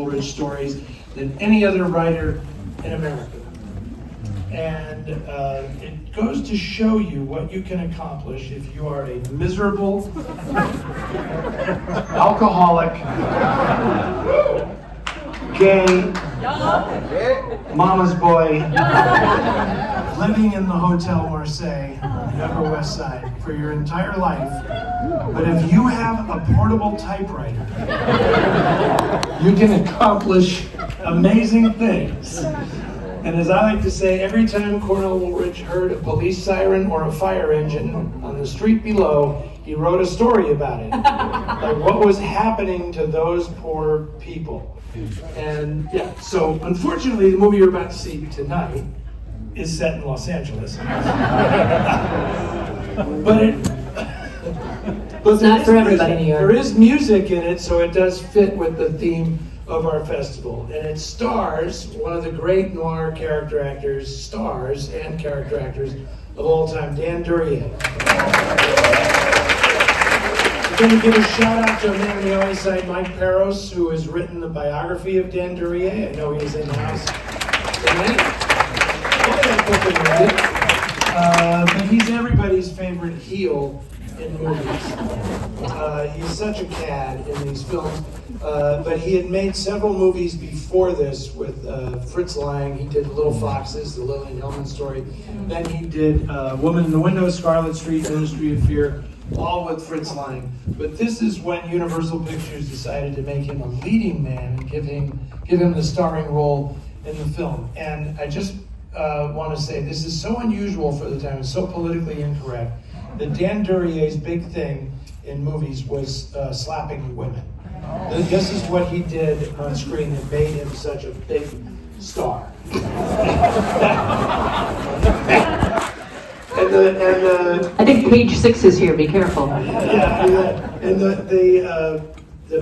Woolridge stories than any other writer in America. And it goes to show you what you can accomplish if you are a miserable, alcoholic, gay, mama's boy, living in the Hotel Marseille on the Upper West Side for your entire life. But if you have a portable typewriter, you can accomplish amazing things. And as I like to say, every time Cornell Woolridge heard a police siren or a fire engine on the street below, he wrote a story about it. Like what was happening to those poor people. And yeah, so unfortunately the movie you're about to see tonight is set in Los Angeles. But it's not for everybody in New York. There is music in it, so it does fit with the theme of our festival. And it stars one of the great noir character actors, stars and character actors of all time, Dan Duryea. I'm going to give a shout out to a man on the other side, Mike Peros, who has written the biography of Dan Duryea. I know he's in the house tonight. But he's everybody's favorite heel in movies. He's such a cad in these films. But he had made several movies before this with Fritz Lang. He did Little Foxes, the Lillian Hellman story. Then he did Woman in the Window, Scarlet Street, Ministry of Fear, all with Fritz Lang. But this is when Universal Pictures decided to make him a leading man and give him the starring role in the film. And I just want to say this is so unusual for the time, it's so politically incorrect, that Dan Duryea's big thing in movies was slapping women. This is what he did on screen that made him such a big star. I think page 6 is here, be careful. Yeah, and the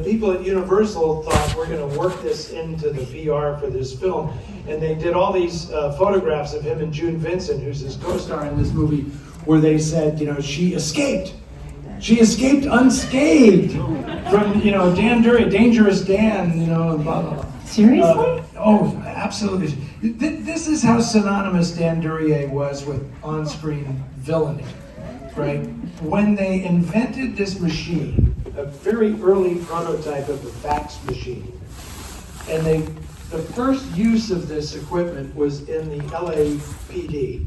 people at Universal thought we're going to work this into the VR for this film, and they did all these photographs of him and June Vincent, who's his co-star in this movie, where they said, she escaped. She escaped unscathed from, Dan Duryea, Dangerous Dan, blah, blah, blah. Seriously? Oh, absolutely. This is how synonymous Dan Duryea was with on-screen villainy, right? When they invented this machine, a very early prototype of the fax machine, and the first use of this equipment was in the LAPD,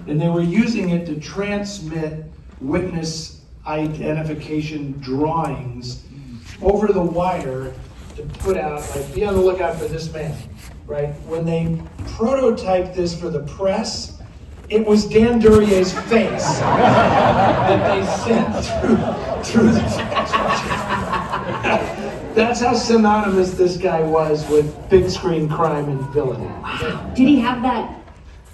and they were using it to transmit witness identification drawings over the wire to put out, like, be on the lookout for this man, right? When they prototyped this for the press, it was Dan Duryea's face that they sent through the fax machine. That's how synonymous this guy was with big screen crime and villainy. Wow. Did he have that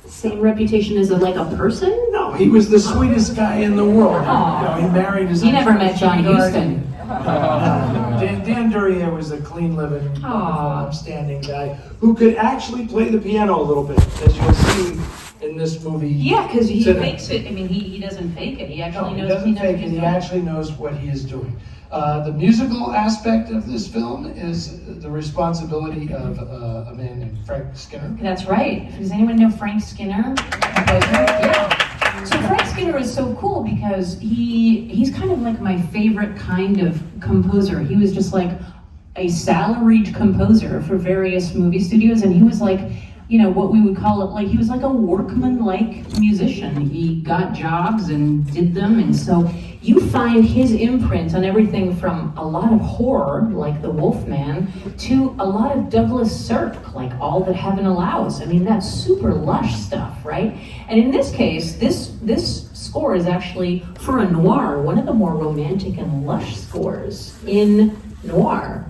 same reputation as a person? No, he was the sweetest guy in the world. He married his. He never met John Huston. Dan Duryea was a clean-living, upstanding guy who could actually play the piano a little bit, as you'll see in this movie. Yeah, because he fakes it. I mean, he doesn't fake it. He actually knows. He doesn't fake it. He actually knows what he is doing. The musical aspect of this film is the responsibility of a man named Frank Skinner. That's right. Does anyone know Frank Skinner? Yeah. So Frank Skinner is so cool because he's kind of like my favorite kind of composer. He was just like a salaried composer for various movie studios, and he was like, what we would call it, like he was like a workman-like musician. He got jobs and did them, and so you find his imprint on everything from a lot of horror, like The Wolfman, to a lot of Douglas Sirk, like All That Heaven Allows. I mean, that's super lush stuff, right? And in this case, this score is actually, for a noir, one of the more romantic and lush scores in noir.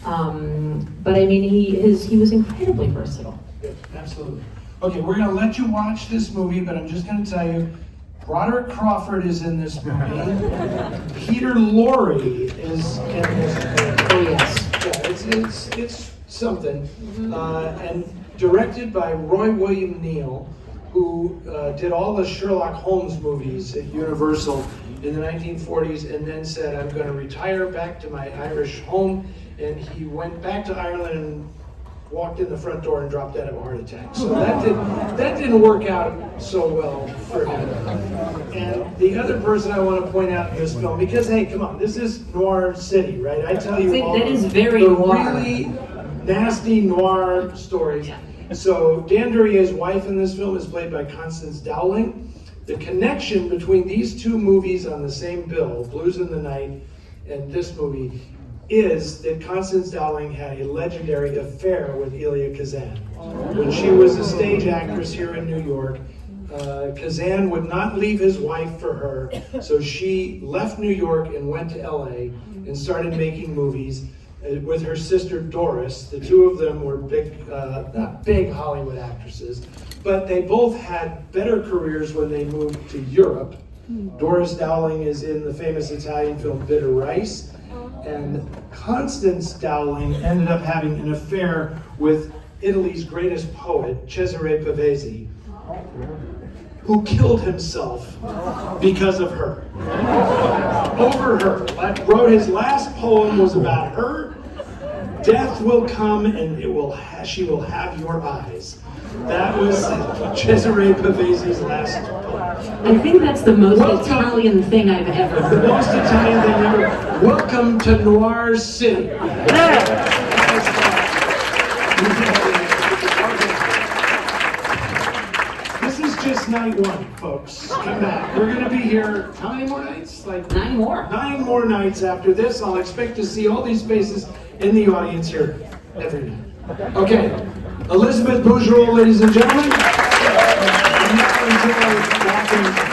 But I mean, he was incredibly versatile. Yeah, absolutely. Okay, we're going to let you watch this movie, but I'm just going to tell you, Broderick Crawford is in this movie. Peter Lorre is in this movie. Oh yes. Yeah, it's something. And directed by Roy William Neill, who did all the Sherlock Holmes movies at Universal in the 1940s, and then said, I'm going to retire back to my Irish home and he went back to Ireland and walked in the front door and dropped dead of a heart attack. So that didn't work out so well for him. And the other person I want to point out in this film, because hey, come on, this is Noir City, right? I tell you all that is very the noir. really nasty noir stories. Yeah. So Dan Durier's wife in this film is played by Constance Dowling. The connection between these two movies on the same bill, Blues in the Night and this movie, is that Constance Dowling had a legendary affair with Elia Kazan. When she was a stage actress here in New York, Kazan would not leave his wife for her, so she left New York and went to LA and started making movies with her sister Doris. The two of them were not big Hollywood actresses, but they both had better careers when they moved to Europe. Doris Dowling is in the famous Italian film Bitter Rice, and Constance Dowling ended up having an affair with Italy's greatest poet, Cesare Pavese, who killed himself because of her. Over her. Wrote his last poem was about her. Death will come and she will have your eyes. That was Cesare Pavese's last poem. I think that's the most Italian thing I've ever The heard. most Italian thing ever. Welcome to Noir City. This is just night one, folks. Come back. We're going to be here, how many more nights? Like 9 more. 9 more nights after this. I'll expect to see all these faces in the audience here every night. Okay, Elizabeth Bougerol, ladies and gentlemen. And now enjoy watching